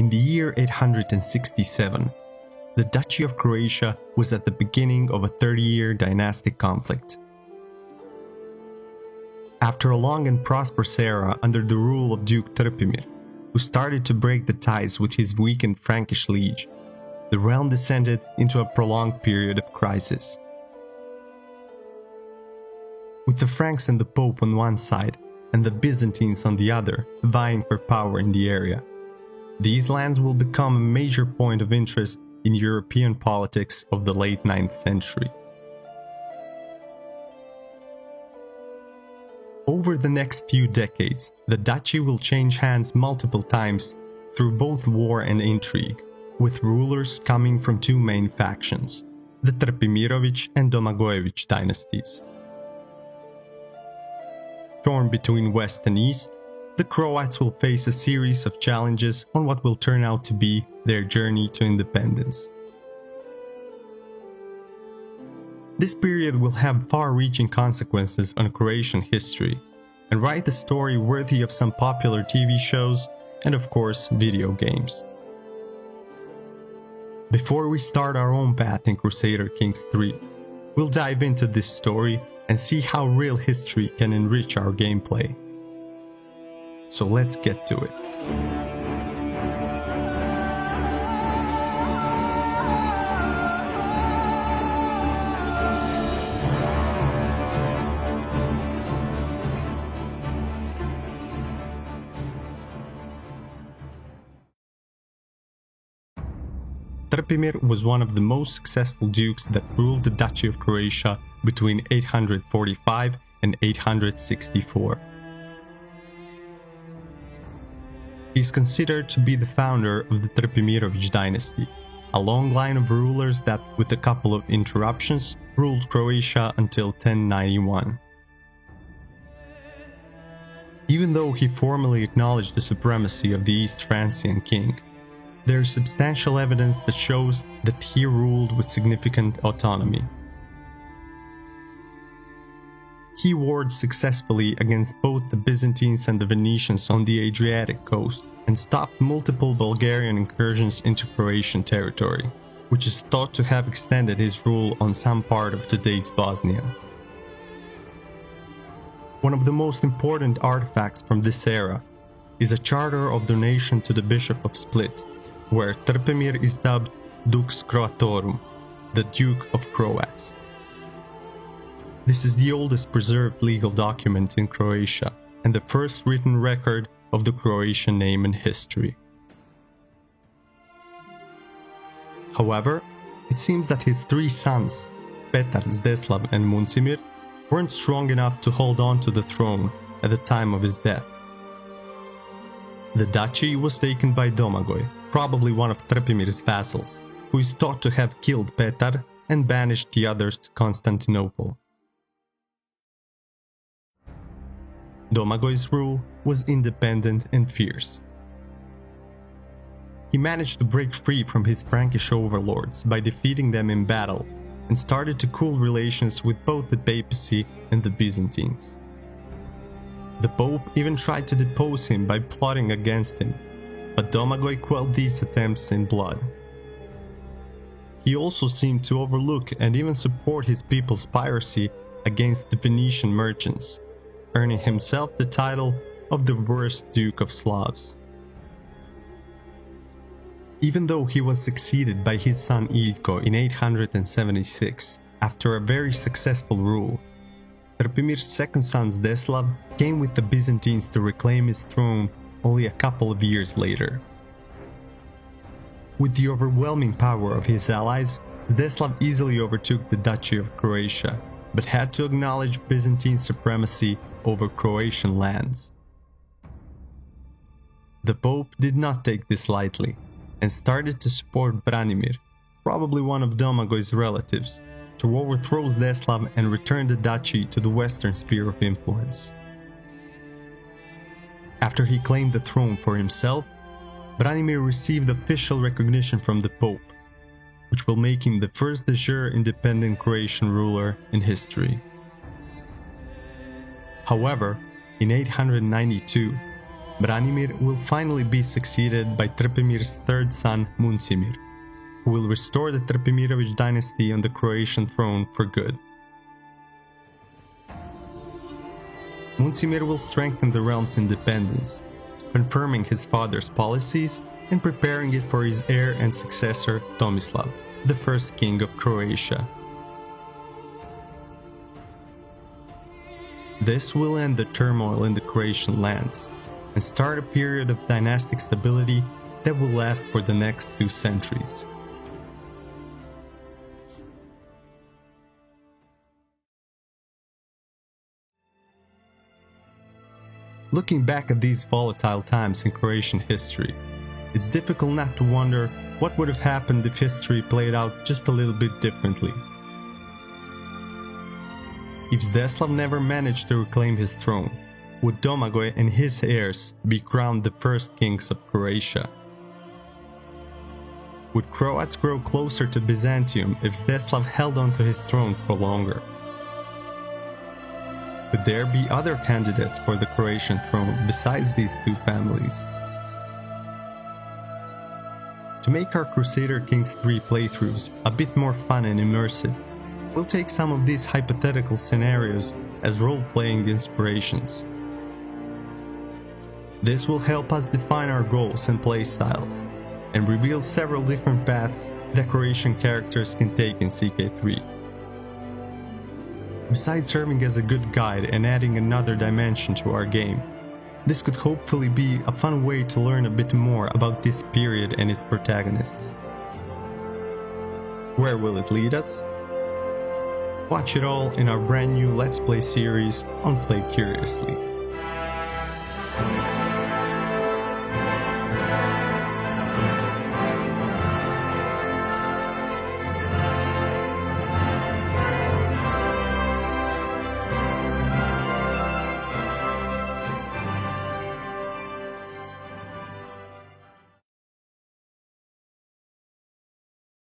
In the year 867, the Duchy of Croatia was at the beginning of a 30-year dynastic conflict. After a long and prosperous era under the rule of Duke Trpimir, who started to break the ties with his weakened Frankish liege, the realm descended into a prolonged period of crisis. With the Franks and the Pope on one side, and the Byzantines on the other, vying for power in the area, these lands will become a major point of interest in European politics of the late 9th century. Over the next few decades, the duchy will change hands multiple times through both war and intrigue, with rulers coming from two main factions, the Trpimirović and Domagojević dynasties. Torn between West and East, the Croats will face a series of challenges on what will turn out to be their journey to independence. This period will have far-reaching consequences on Croatian history, and write a story worthy of some popular TV shows and, of course, video games. Before we start our own path in Crusader Kings 3, we'll dive into this story and see how real history can enrich our gameplay. So let's get to it. Trpimir was one of the most successful dukes that ruled the Duchy of Croatia between 845 and 864. He is considered to be the founder of the Trpimirović dynasty, a long line of rulers that, with a couple of interruptions, ruled Croatia until 1091. Even though he formally acknowledged the supremacy of the East Francian king, there is substantial evidence that shows that he ruled with significant autonomy. He warred successfully against both the Byzantines and the Venetians on the Adriatic coast and stopped multiple Bulgarian incursions into Croatian territory, which is thought to have extended his rule on some part of today's Bosnia. One of the most important artifacts from this era is a charter of donation to the Bishop of Split, where Trpimir is dubbed Dux Croatorum, the Duke of Croats. This is the oldest preserved legal document in Croatia and the first written record of the Croatian name in history. However, it seems that his three sons, Petar, Zdeslav and Muncimir, weren't strong enough to hold on to the throne at the time of his death. The duchy was taken by Domagoj, probably one of Trpimir's vassals, who is thought to have killed Petar and banished the others to Constantinople. Domagoj's rule was independent and fierce. He managed to break free from his Frankish overlords by defeating them in battle and started to cool relations with both the papacy and the Byzantines. The Pope even tried to depose him by plotting against him, but Domagoj quelled these attempts in blood. He also seemed to overlook and even support his people's piracy against the Venetian merchants, earning himself the title of the worst Duke of Slavs. Even though he was succeeded by his son Ilko in 876, after a very successful rule, Trpimir's second son Zdeslav came with the Byzantines to reclaim his throne only a couple of years later. With the overwhelming power of his allies, Zdeslav easily overtook the Duchy of Croatia, but had to acknowledge Byzantine supremacy over Croatian lands. The Pope did not take this lightly, and started to support Branimir, probably one of Domagoj's relatives, to overthrow Zdeslav and return the duchy to the western sphere of influence. After he claimed the throne for himself, Branimir received official recognition from the Pope, which will make him the first de jure independent Croatian ruler in history. However, in 892, Branimir will finally be succeeded by Trpemir's third son Muncimir, who will restore the Trpimirović dynasty on the Croatian throne for good. Muncimir will strengthen the realm's independence, confirming his father's policies and preparing it for his heir and successor Tomislav, the first king of Croatia. This will end the turmoil in the Croatian lands and start a period of dynastic stability that will last for the next 2 centuries. Looking back at these volatile times in Croatian history, it's difficult not to wonder what would have happened if history played out just a little bit differently. If Zdeslav never managed to reclaim his throne, would Domagoj and his heirs be crowned the first kings of Croatia? Would Croats grow closer to Byzantium if Zdeslav held on to his throne for longer? Could there be other candidates for the Croatian throne besides these 2 families? To make our Crusader Kings 3 playthroughs a bit more fun and immersive, we'll take some of these hypothetical scenarios as role-playing inspirations. This will help us define our goals and playstyles, and reveal several different paths that Croatian characters can take in CK3. Besides serving as a good guide and adding another dimension to our game, this could hopefully be a fun way to learn a bit more about this period and its protagonists. Where will it lead us? Watch it all in our brand new Let's Play series on Play Curiously.